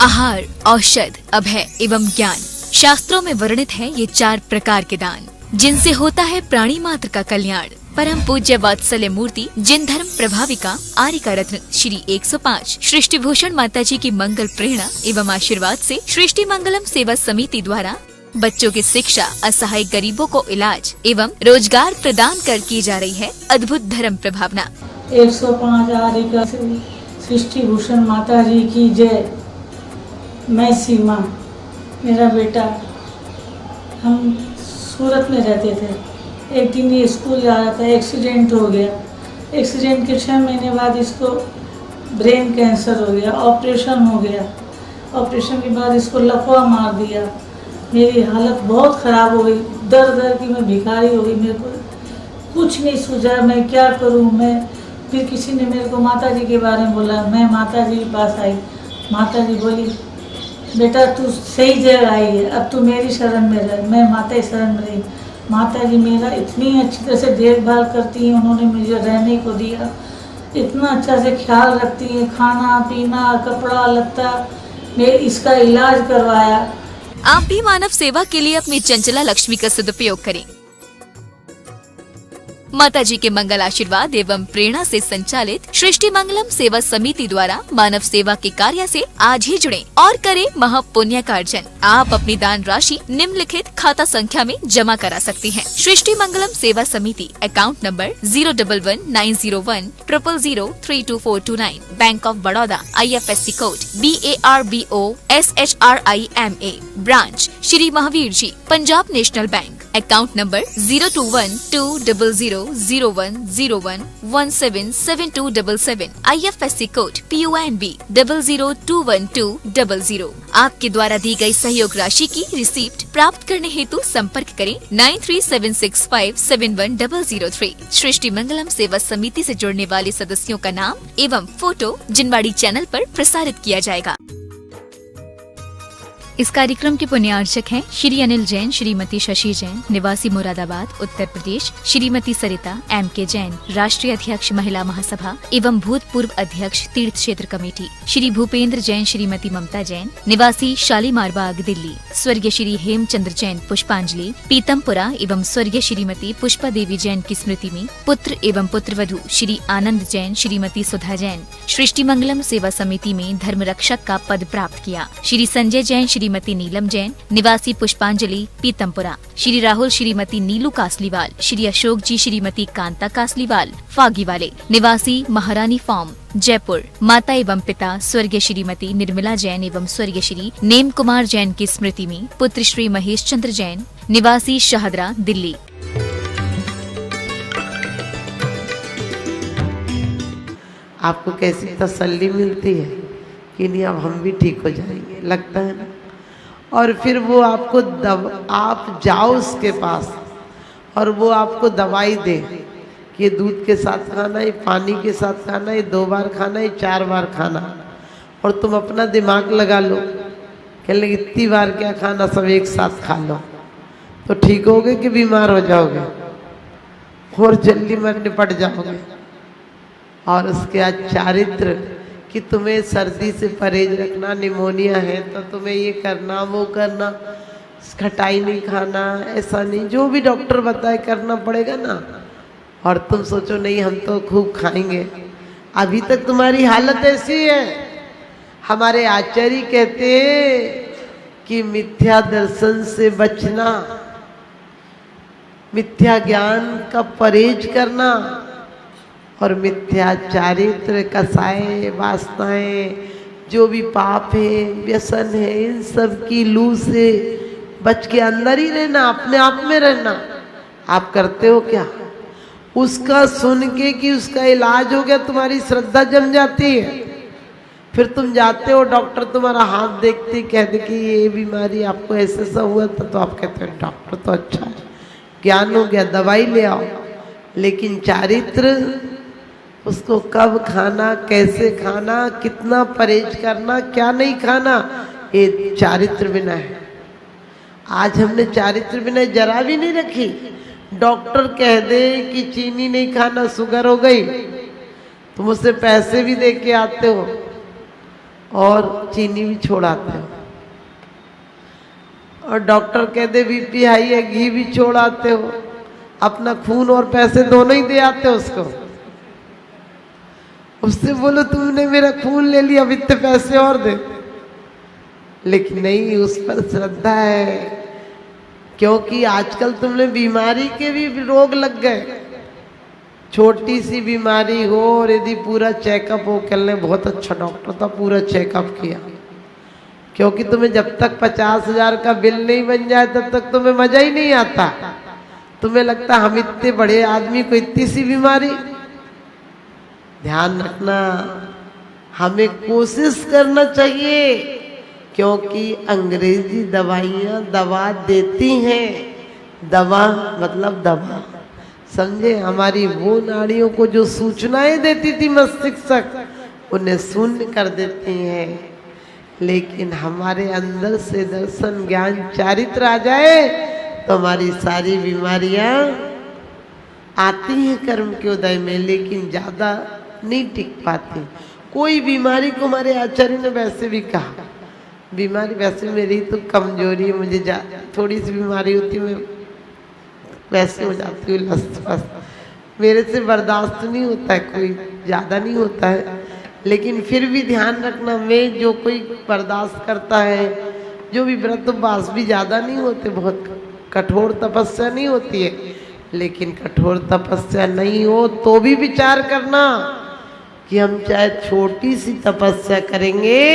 आहार, औषध, अभय एवं ज्ञान। शास्त्रों में वर्णित है ये 4 प्रकार के दान, जिनसे होता है प्राणी मात्र का कल्याण। परम पूज्य वात्सल्य मूर्ति जिन धर्म प्रभाविका आर्यका रत्न श्री 105 सृष्टि भूषण माता जी की मंगल प्रेरणा एवं आशीर्वाद से सृष्टि मंगलम सेवा समिति द्वारा बच्चों की शिक्षा, असहाय गरीबों को इलाज एवं रोजगार प्रदान कर की जा रही है अद्भुत धर्म प्रभावना। 105 आर्यका सृष्टि भूषण माता जी की जय। मैं सीमा, मेरा बेटा, हम सूरत में रहते थे। एक दिन ये स्कूल जा रहा था, एक्सीडेंट हो गया। एक्सीडेंट के 6 महीने बाद इसको ब्रेन कैंसर हो गया, ऑपरेशन हो गया। ऑपरेशन के बाद इसको लकवा मार दिया। मेरी हालत बहुत ख़राब हो गई, दर दर की मैं भिखारी हो गई। मेरे को कुछ नहीं सूझा, मैं क्या करूं। मैं फिर किसी ने मेरे को माता जी के बारे में बोला। मैं माता जी के पास आई। माता जी बोली, बेटा तू सही जगह आई है, अब तू मेरी शरण में रह। मैं माता की शरण में रही। माता जी मेरा इतनी अच्छी तरह से देखभाल करती हैं। उन्होंने मुझे रहने को दिया, इतना अच्छा से ख्याल रखती हैं, खाना पीना, कपड़ा लत्ता, मैं इसका इलाज करवाया। आप भी मानव सेवा के लिए अपनी चंचला लक्ष्मी का सदुपयोग करें। माता जी के मंगल आशीर्वाद एवं प्रेरणा से संचालित सृष्टि मंगलम सेवा समिति द्वारा मानव सेवा के कार्य से आज ही जुड़ें और करें महापुण्य का अर्जन। आप अपनी दान राशि निम्नलिखित खाता संख्या में जमा करा सकती हैं। सृष्टि Mangalam Seva Samiti, account number 0119010032429, Bank of Baroda, IFSC code BARBOSHRIMA, branch Shri Mahavir ji, Punjab national bank, account number 0212000101177277, IFSC code PONB 0021200। आपके द्वारा दी गई सहयोग राशि की रिसीप्ट प्राप्त करने हेतु संपर्क करें 9376571003। सृष्टि मंगलम सेवा समिति से जुड़ने वाले सदस्यों का नाम एवं फोटो जिनवाड़ी चैनल पर प्रसारित किया जाएगा। इस कार्यक्रम के पुण्यार्चक हैं श्री अनिल जैन, श्रीमती शशि जैन, निवासी मुरादाबाद, उत्तर प्रदेश, श्रीमती सरिता MK जैन, राष्ट्रीय अध्यक्ष महिला महासभा एवं भूतपूर्व अध्यक्ष तीर्थ क्षेत्र कमेटी, श्री भूपेंद्र जैन, श्रीमती ममता जैन, निवासी शालीमार बाग, दिल्ली, स्वर्गीय श्री हेमचंद्र जैन पुष्पांजलि, पीतमपुरा एवं स्वर्गीय श्रीमती पुष्पा देवी जैन की स्मृति में पुत्र एवं पुत्रवधू श्री आनंद जैन, श्रीमती सुधा जैन, सृष्टि मंगलम सेवा समिति में धर्म रक्षक का पद प्राप्त किया। श्री संजय जैन, श्रीमती नीलम जैन, निवासी पुष्पांजलि, पीतमपुरा, श्री राहुल, श्रीमती नीलू कासलीवाल, श्री अशोक जी, श्रीमती कांता कासलीवाल, फागीवाले, निवासी महारानी फार्म, जयपुर, माता एवं पिता स्वर्गीय श्रीमती निर्मला जैन एवं स्वर्गीय श्री नेम कुमार जैन की स्मृति में पुत्र श्री महेश चंद्र जैन, निवासी शाहदरा, दिल्ली। आपको कैसी तसल्ली मिलती है कि नहीं अब हम भी ठीक हो जाएंगे, लगता है ना। और फिर वो आपको आप जाओ उसके पास और वो आपको दवाई दे कि ये दूध के साथ खाना, ये पानी के साथ खाना, ये 2 बार खाना, ये 4 बार खाना, और तुम अपना दिमाग लगा लो कहने लगे इतनी बार क्या खाना, सब एक साथ खा लो, तो ठीक होगे कि बीमार हो जाओगे और जल्दी मर निपट जाओगे। और उसके बाद चारित्र कि तुम्हें सर्दी से परहेज रखना, निमोनिया है तो तुम्हें ये करना, वो करना, खटाई नहीं खाना, ऐसा नहीं, जो भी डॉक्टर बताए करना पड़ेगा ना। और तुम सोचो नहीं हम तो खूब खाएंगे। अभी तक तुम्हारी हालत ऐसी है। हमारे आचार्य कहते हैं कि मिथ्या दर्शन से बचना, मिथ्या ज्ञान का परहेज करना और मिथ्या चारित्र, कसाएं, वासनाएं, जो भी पाप है, व्यसन है, इन सब की लू से बच के अंदर ही रहना, अपने आप में रहना। आप करते हो क्या? उसका सुन के कि उसका इलाज हो गया, तुम्हारी श्रद्धा जम जाती है। फिर तुम जाते हो, डॉक्टर तुम्हारा हाथ देखते कहते कि ये बीमारी आपको ऐसे सा हुआ था, तो आप कहते हो डॉक्टर तो अच्छा है, ज्ञान हो गया, दवाई ले आओ। लेकिन चारित्र, उसको कब खाना, कैसे खाना, कितना परहेज करना, क्या नहीं खाना, ये चारित्र बिना है। आज हमने चारित्र बिना जरा भी नहीं रखी। डॉक्टर कह दे कि चीनी नहीं खाना, शुगर हो गई, तुम उससे पैसे भी दे के आते हो, और चीनी भी छोड़ाते हो, और डॉक्टर कहते बीपी हाई है, घी भी छोड़ाते हो, अपना खून और पैसे दोनों ही दे आते हो उसको। उससे बोलो तुमने मेरा खून ले लिया, अब इतने पैसे और दे। लेकिन नहीं, उस पर श्रद्धा है, क्योंकि आजकल तुमने बीमारी के भी रोग लग गए। छोटी सी बीमारी हो और यदि पूरा चेकअप हो, कल ने बहुत अच्छा डॉक्टर था, पूरा चेकअप किया, क्योंकि तुम्हें जब तक 50,000 का बिल नहीं बन जाए तब तक तुम्हें मजा ही नहीं आता। तुम्हें लगता हम इतने बड़े आदमी को इतनी सी बीमारी। ध्यान रखना, हमें कोशिश करना चाहिए, क्योंकि अंग्रेजी दवाइयाँ दवा देती हैं। दवा मतलब दवा, समझे? हमारी वो नाड़ियों को जो सूचनाएं देती थी मस्तिष्क, उन्हें शून्य कर देती हैं। लेकिन हमारे अंदर से दर्शन ज्ञान चारित्र आ जाए तो हमारी सारी बीमारियां आती हैं कर्म के उदय में, लेकिन ज़्यादा नहीं टिक पाती। कोई बीमारी को हमारे आचार्य ने वैसे भी कहा, बीमारी वैसे मेरी तो कमजोरी है, मुझे थोड़ी सी बीमारी होती मैं वैसे हो जाती हूँ लस्त, मेरे से बर्दाश्त नहीं होता है, कोई ज़्यादा नहीं होता है। लेकिन फिर भी ध्यान रखना, मैं जो कोई बर्दाश्त करता है, जो भी व्रत उपवास भी ज़्यादा नहीं होते, बहुत कठोर तपस्या नहीं होती है, लेकिन कठोर तपस्या नहीं हो तो भी विचार करना कि हम चाहे छोटी सी तपस्या करेंगे,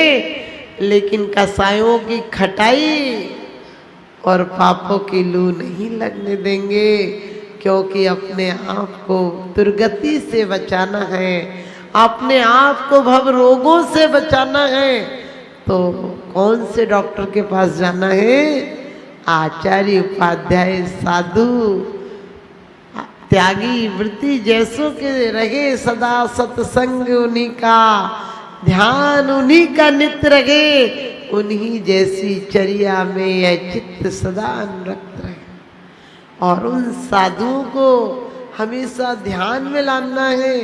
लेकिन कसायों की खटाई और पापों की लू नहीं लगने देंगे, क्योंकि अपने आप को दुर्गति से बचाना है, अपने आप को भव रोगों से बचाना है। तो कौन से डॉक्टर के पास जाना है? आचार्य उपाध्याय साधु त्यागी वृत्ति जैसों के रहे सदा सत्संग, उन्हीं का ध्यान उन्हीं का नित्य रहे, उन्हीं जैसी चर्या में यह चित्त सदा अनुरक्त रहे। और उन साधुओं को हमेशा ध्यान में लाना है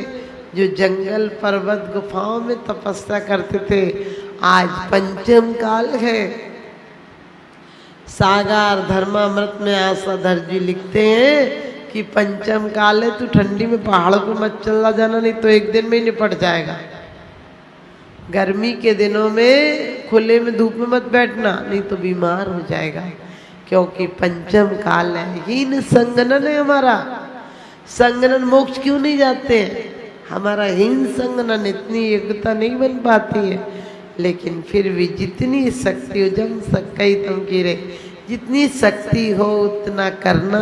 जो जंगल पर्वत गुफाओं में तपस्या करते थे। आज पंचम काल है। सागर धर्मामृत में आशाधर जी लिखते हैं कि पंचम काल है, तू ठंडी में पहाड़ों पे मत चला जाना, नहीं तो एक दिन में ही निपट जाएगा। गर्मी के दिनों में खुले में धूप में मत बैठना, नहीं तो बीमार हो जाएगा, क्योंकि पंचम काल है। हीन संगनन है हमारा। संगनन मोक्ष क्यों नहीं जाते हैं? हमारा हीन संगनन, इतनी योग्यता नहीं बन पाती है। लेकिन फिर भी जितनी शक्ति हो, जम सकई तुम की रे, जितनी शक्ति हो उतना करना।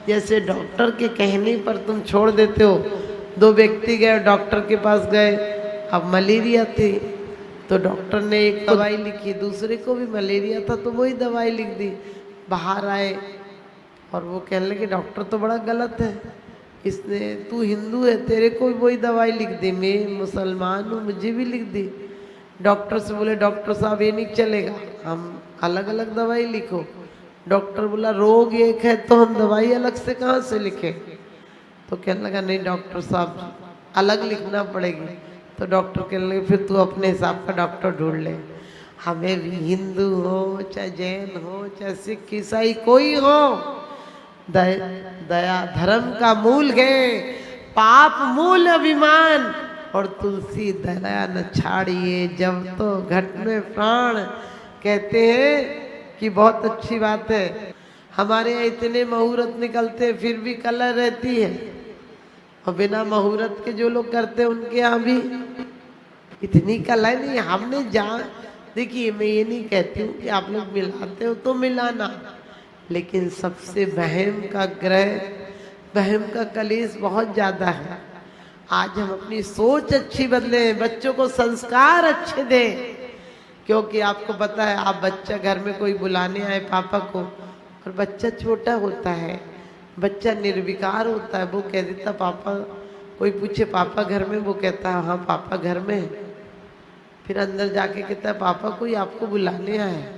जैसे डॉक्टर के कहने पर तुम छोड़ देते हो। दो व्यक्ति गए, डॉक्टर के पास गए, अब मलेरिया थी तो डॉक्टर ने एक दवाई लिखी, दूसरे को भी मलेरिया था तो वही दवाई लिख दी। बाहर आए और वो कहने लगे डॉक्टर तो बड़ा गलत है, इसने, तू हिंदू है तेरे को भी वही दवाई लिख दी, मैं मुसलमान हूँ मुझे भी लिख दी। डॉक्टर से बोले डॉक्टर साहब ये नहीं चलेगा, हम अलग अलग दवाई लिखो। डॉक्टर बोला रोग एक है तो हम दवाई अलग से कहाँ से लिखें? तो कहने लगा नहीं डॉक्टर साहब अलग लिखना पड़ेगी। तो डॉक्टर कहने लगे फिर तू अपने हिसाब का डॉक्टर ढूंढ ले। हमें भी हिंदू हो चाहे जैन हो चाहे सिख ईसाई कोई हो, दया धर्म का मूल है, पाप मूल अभिमान। और तुलसी दया न छाड़िए जब तो घट में प्राण। कहते हैं कि बहुत अच्छी बात है, हमारे यहाँ इतने मुहूर्त निकलते फिर भी कला रहती है, और बिना मुहूर्त के जो लोग करते हैं उनके यहाँ भी इतनी कला नहीं। हमने देखिए मैं ये नहीं कहती हूँ कि आप लोग मिलाते हो तो मिलाना, लेकिन सबसे वहम का ग्रह, वहम का कलेश बहुत ज़्यादा है। आज हम अपनी सोच अच्छी बदलें, बच्चों को संस्कार अच्छे दें, क्योंकि आपको पता है आप बच्चा घर में कोई बुलाने आए पापा को, और बच्चा छोटा होता है, बच्चा निर्विकार होता है, वो कह देता पापा, कोई पूछे पापा घर में, वो कहता है हाँ पापा घर में है। फिर अंदर जाके कहता है पापा कोई आपको बुलाने आया है।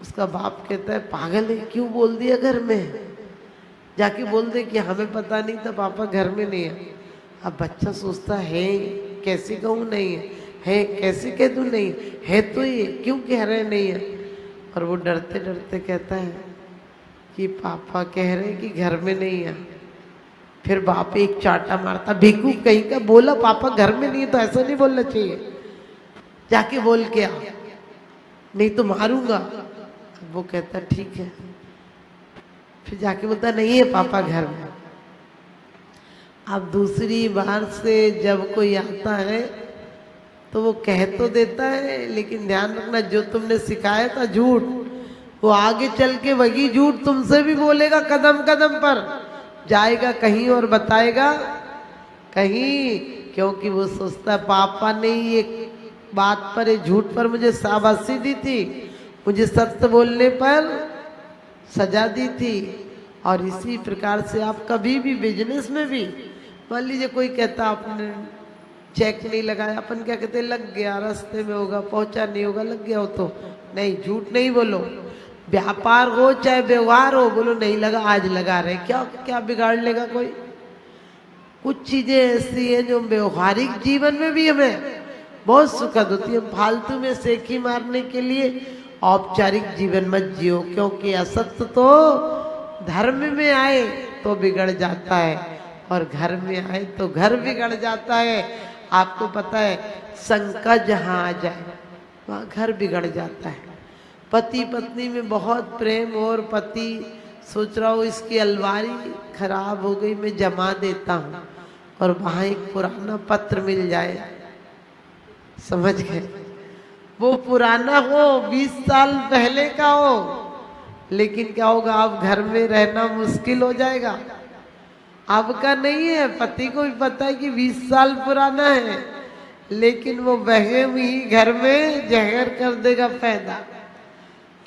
उसका बाप कहता है पागल है क्यों बोल दिया घर में, जाके बोल दे कि हमें पता नहीं था पापा घर में नहीं है। अब बच्चा सोचता है कैसे कहूँ नहीं है, कैसे कह दूं नहीं है, तो ये क्यों कह रहे नहीं है। और वो डरते डरते कहता है कि पापा कह रहे कि घर में नहीं है। फिर बाप एक चाटा मारता, बेवकूफ कहीं का, बोला पापा घर में नहीं है तो ऐसा नहीं बोलना चाहिए, जाके बोल के आ, नहीं तो मारूंगा। वो कहता ठीक है। फिर जाके बोलता नहीं है पापा घर में। अब दूसरी बार से जब कोई आता है तो वो कह तो देता है, लेकिन ध्यान रखना जो तुमने सिखाया था झूठ, वो आगे चल के वही झूठ तुमसे भी बोलेगा, कदम कदम पर जाएगा कहीं और बताएगा कहीं, क्योंकि वो सोचता है पापा ने ये बात पर, ये झूठ पर मुझे शाबाशी दी थी, मुझे सत्य बोलने पर सजा दी थी। और इसी प्रकार से आप कभी भी बिजनेस में भी, मान लीजिए कोई कहता आपने चेक नहीं लगाया, अपन क्या कहते लग गया, रास्ते में होगा, पहुंचा नहीं होगा, लग गया हो तो नहीं, झूठ नहीं बोलो। व्यापार हो चाहे व्यवहार हो, बोलो नहीं लगा, आज लगा रहे, क्या क्या बिगाड़ लेगा कोई। कुछ चीजें ऐसी हैं जो व्यवहारिक जीवन में भी हमें बहुत सुखद होती है। फालतू में सेकी मारने के लिए औपचारिक जीवन मत जियो, क्योंकि असत्य तो धर्म में आए तो बिगड़ जाता है, और घर में आए तो घर बिगड़ जाता है। आपको पता है संकट जहाँ आ जाए वहाँ घर बिगड़ जाता है। पति पत्नी में बहुत प्रेम, और पति सोच रहा हो इसकी अलमारी खराब हो गई, मैं जमा देता हूँ, और वहाँ एक पुराना पत्र मिल जाए, समझ गए, वो पुराना हो 20 साल पहले का हो, लेकिन क्या होगा, आप घर में रहना मुश्किल हो जाएगा। अब का नहीं है, पति को भी पता है कि 20 साल पुराना है, लेकिन वो वहम ही घर में जहर कर देगा पैदा,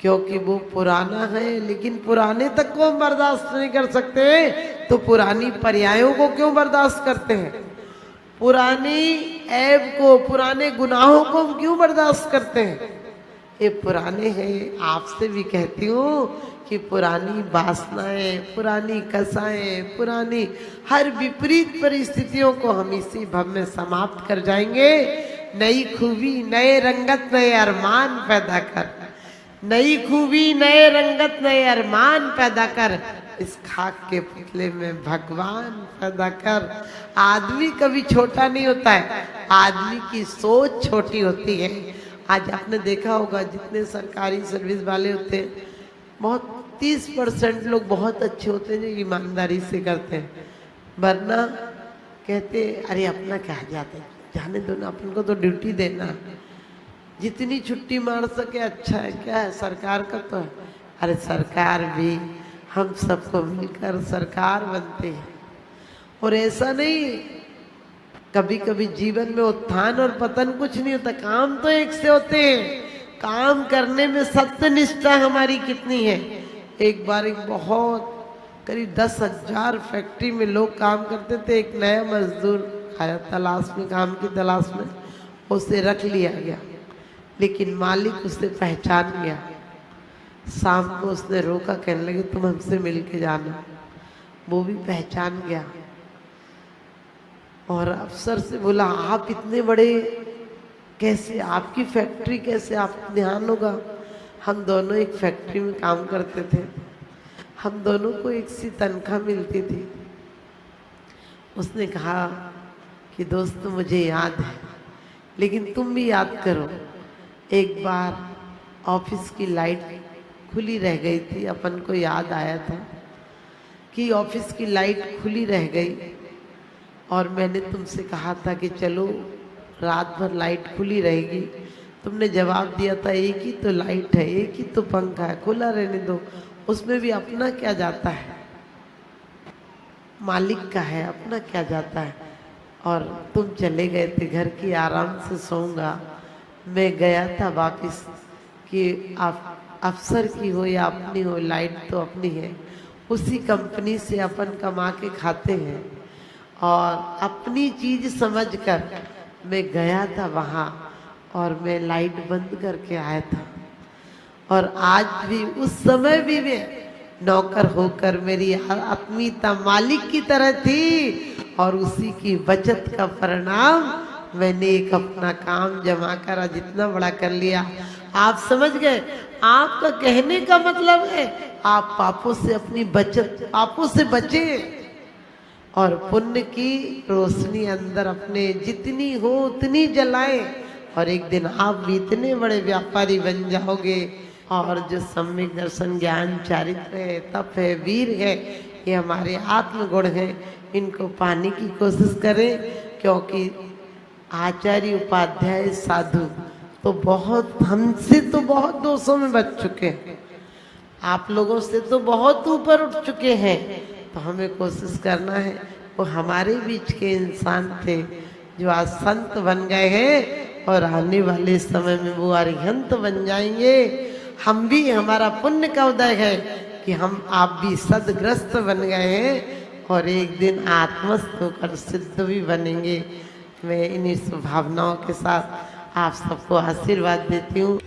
क्योंकि वो पुराना है। लेकिन पुराने तक को हम बर्दाश्त नहीं कर सकते, तो पुरानी पर्यायों को क्यों बर्दाश्त करते हैं, पुरानी ऐब को, पुराने गुनाहों को हम क्यों बर्दाश्त करते हैं। ये पुराने हैं। आपसे भी कहती हूँ कि पुरानी वासनाएं, पुरानी कसाएं, पुरानी हर विपरीत परिस्थितियों को हम इसी भव में समाप्त कर जाएंगे। नई खूबी, नए रंगत, नए अरमान पैदा कर, नई खूबी, नए रंगत, नए अरमान पैदा कर, इस खाक के पुतले में भगवान पैदा कर। आदमी कभी छोटा नहीं होता है, आदमी की सोच छोटी होती है। आज आपने देखा होगा जितने सरकारी सर्विस वाले होते हैं, बहुत 30% लोग बहुत अच्छे होते हैं जो ईमानदारी से करते हैं, वरना कहते अरे अपना क्या जाता है, जाने दो ना, अपन को तो ड्यूटी देना, जितनी छुट्टी मार सके अच्छा है, क्या है सरकार का तो है। अरे सरकार भी हम सबको मिलकर सरकार बनते हैं। और ऐसा नहीं, कभी कभी जीवन में उत्थान और पतन कुछ नहीं होता, काम तो एक से होते हैं। काम करने में सत्य निष्ठा हमारी कितनी है। एक बार एक बहुत करीब 10,000 फैक्ट्री में लोग काम करते थे, एक नया मजदूर आया तलाश में, काम की तलाश में, उसे रख लिया गया, लेकिन मालिक उसे पहचान गया। शाम को उसने रोका, कहने लगे तुम हमसे मिल के जाना। वो भी पहचान गया और अफसर से बोला आप इतने बड़े कैसे, आपकी फैक्ट्री कैसे, आपको ध्यान होगा, हम दोनों एक फैक्ट्री में काम करते थे, हम दोनों को एक सी तनख्वाह मिलती थी। उसने कहा कि दोस्त मुझे याद है, लेकिन तुम भी याद करो, एक बार ऑफिस की लाइट खुली रह गई थी, अपन को याद आया था कि ऑफिस की लाइट खुली रह गई और मैंने तुमसे कहा था कि चलो रात भर लाइट खुली रहेगी। तुमने जवाब दिया था एक ही तो लाइट है, एक ही तो पंखा है, खुला रहने दो, उसमें भी अपना क्या जाता है, मालिक का है, अपना क्या जाता है। और तुम चले गए थे घर की, आराम से सोऊंगा। मैं गया था वापस कि आप अफसर की हो या अपनी हो, लाइट तो अपनी है, उसी कंपनी से अपन कमा के खाते हैं। और अपनी चीज समझकर मैं गया था वहाँ और मैं लाइट बंद करके आया था। और आज भी उस समय भी मैं नौकर होकर मेरी आत्मीयता मालिक की तरह थी और उसी की बचत का परिणाम मैंने एक अपना काम जमा करा, जितना बड़ा कर लिया। आप समझ गए? आपका कहने का मतलब है आप पापों से अपनी बचत, पापों से बचें और पुण्य की रोशनी अंदर अपने जितनी हो उतनी जलाएं, और एक दिन आप भी इतने बड़े व्यापारी बन जाओगे। और जो सम्यक दर्शन, ज्ञान, चारित्र है, तप है, वीर है, ये हमारे आत्मगुण हैं, इनको पाने की कोशिश करें। क्योंकि आचार्य, उपाध्याय, साधु तो बहुत, हमसे तो बहुत दोषों में बच चुके हैं, आप लोगों से तो बहुत ऊपर उठ चुके हैं। तो हमें कोशिश करना है वो हमारे बीच के इंसान थे जो आज संत बन गए हैं, और आने वाले समय में वो अरिहंत बन जाएंगे। हम भी, हमारा पुण्य का उदय है कि हम, आप भी सदग्रस्त बन गए हैं और एक दिन आत्मस्थ होकर सिद्ध भी बनेंगे। मैं इन्हीं भावनाओं के साथ आप सबको आशीर्वाद देती हूँ।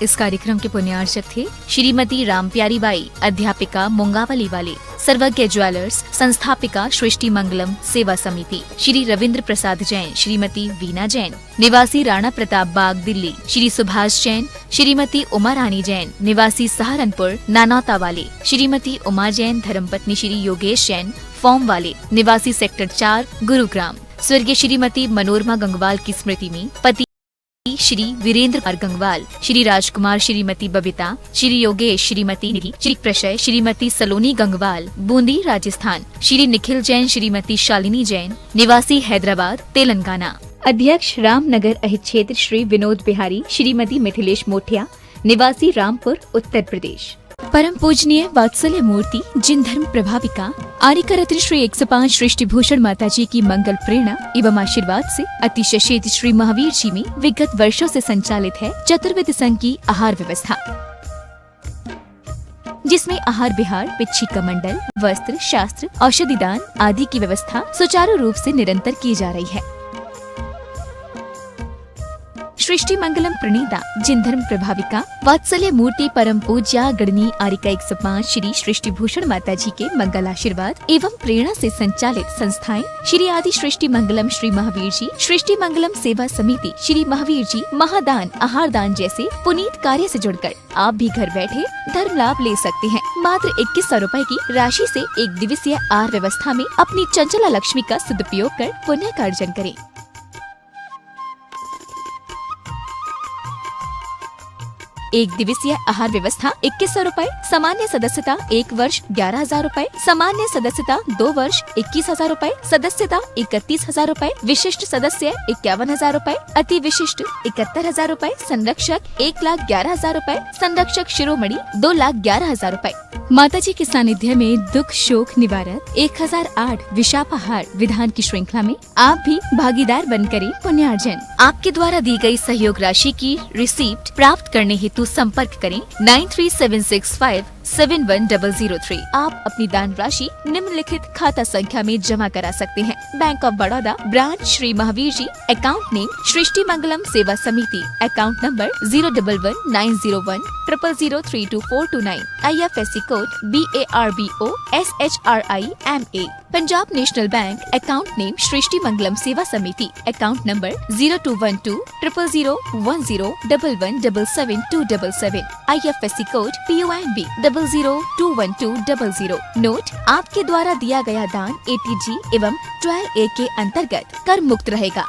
इस कार्यक्रम के पुण्यार्चक थे श्रीमती रामप्यारी बाई, अध्यापिका मुंगावली वाले, सर्वज्ञ ज्वेलर्स, संस्थापिका सृष्टि मंगलम सेवा समिति, श्री रविंद्र प्रसाद जैन, श्रीमती वीना जैन, निवासी राणा प्रताप बाग दिल्ली, श्री सुभाष जैन, श्रीमती उमा रानी जैन, निवासी सहारनपुर नानौता वाले, श्रीमती उमा जैन, धर्मपत्नी श्री योगेश जैन, फॉर्म वाले, निवासी सेक्टर 4 गुरुग्राम। स्वर्गीय श्रीमती मनोरमा गंगवाल की स्मृति में पति श्री वीरेंद्र कुमार गंगवाल, श्री राजकुमार, श्रीमती बबीता, श्री योगेश, श्रीमती निधि, श्री प्रशय, श्रीमती सलोनी गंगवाल, बूंदी राजस्थान, श्री निखिल जैन, श्रीमती शालिनी जैन, निवासी हैदराबाद तेलंगाना। अध्यक्ष रामनगर अहित क्षेत्र श्री विनोद बिहारी, श्रीमती मिथिलेश मोठिया, निवासी रामपुर उत्तर प्रदेश। परम पूजनीय वात्सल्य मूर्ति जिन धर्म प्रभाविका आर्यका रत्न श्री 105 सृष्टि भूषण माता जी की मंगल प्रेरणा एवं आशीर्वाद से अतिशय क्षेत्र श्री महावीर जी में विगत वर्षों से संचालित है चतुर्विध संघ की आहार व्यवस्था, जिसमें आहार विहार, पिच्छी का मंडल, वस्त्र, शास्त्र, औषधि दान आदि की व्यवस्था सुचारू रूप से निरंतर की जा रही है। सृष्टि मंगलम प्रणीता जिन धर्म प्रभाविका वात्सल्य मूर्ति परम पूज्या गणनी आर्यका 105 श्री सृष्टि भूषण माता जी के मंगल आशीर्वाद एवं प्रेरणा से संचालित संस्थाएं श्री आदि सृष्टि मंगलम श्री महावीर जी, सृष्टि मंगलम सेवा समिति, श्री महावीर जी, महादान, आहार दान जैसे पुनीत कार्य से जुड़कर आप भी घर बैठे धर्म लाभ ले सकते हैं। मात्र 2100 रुपए की राशि से एक दिवसीय आहार व्यवस्था में अपनी चंचला लक्ष्मी का सदुपयोग कर पुण्य का अर्जन करें। एक दिवसीय आहार व्यवस्था 2100 रुपए, सामान्य सदस्यता 1 वर्ष 11,000 रुपए, सामान्य सदस्यता 2 वर्ष 21,000 रुपए, सदस्यता 31,000 रुपए, विशिष्ट सदस्य 51,000 रुपए, अति विशिष्ट 71,000 रुपए, संरक्षक 1,11,000 रुपए, संरक्षक शिरोमणि 2,11,000 रुपए। माता जी के सानिध्य में दुख शोक निवारक 1008 विशापाहार विधान की श्रृंखला में आप भी भागीदार बन करें पुण्यार्जन। आपके द्वारा दी गई सहयोग राशि की रिसीप्ट प्राप्त करने हेतु संपर्क करें 9376571003। आप अपनी दान राशि निम्नलिखित खाता संख्या में जमा करा सकते हैं। Bank of Baroda, branch Shri Mahavir ji, account name Srishti Mangalam Seva Samiti, account number 011901000322429, IFSC code BARBO SHRIMA। Punjab national bank, account name Srishti Mangalam Seva Samiti, account number 02120001171727, IFSC code PONB 0021200। Note: आपके द्वारा दिया गया दान ATG एवं 12A के अंतर्गत कर मुक्त रहेगा।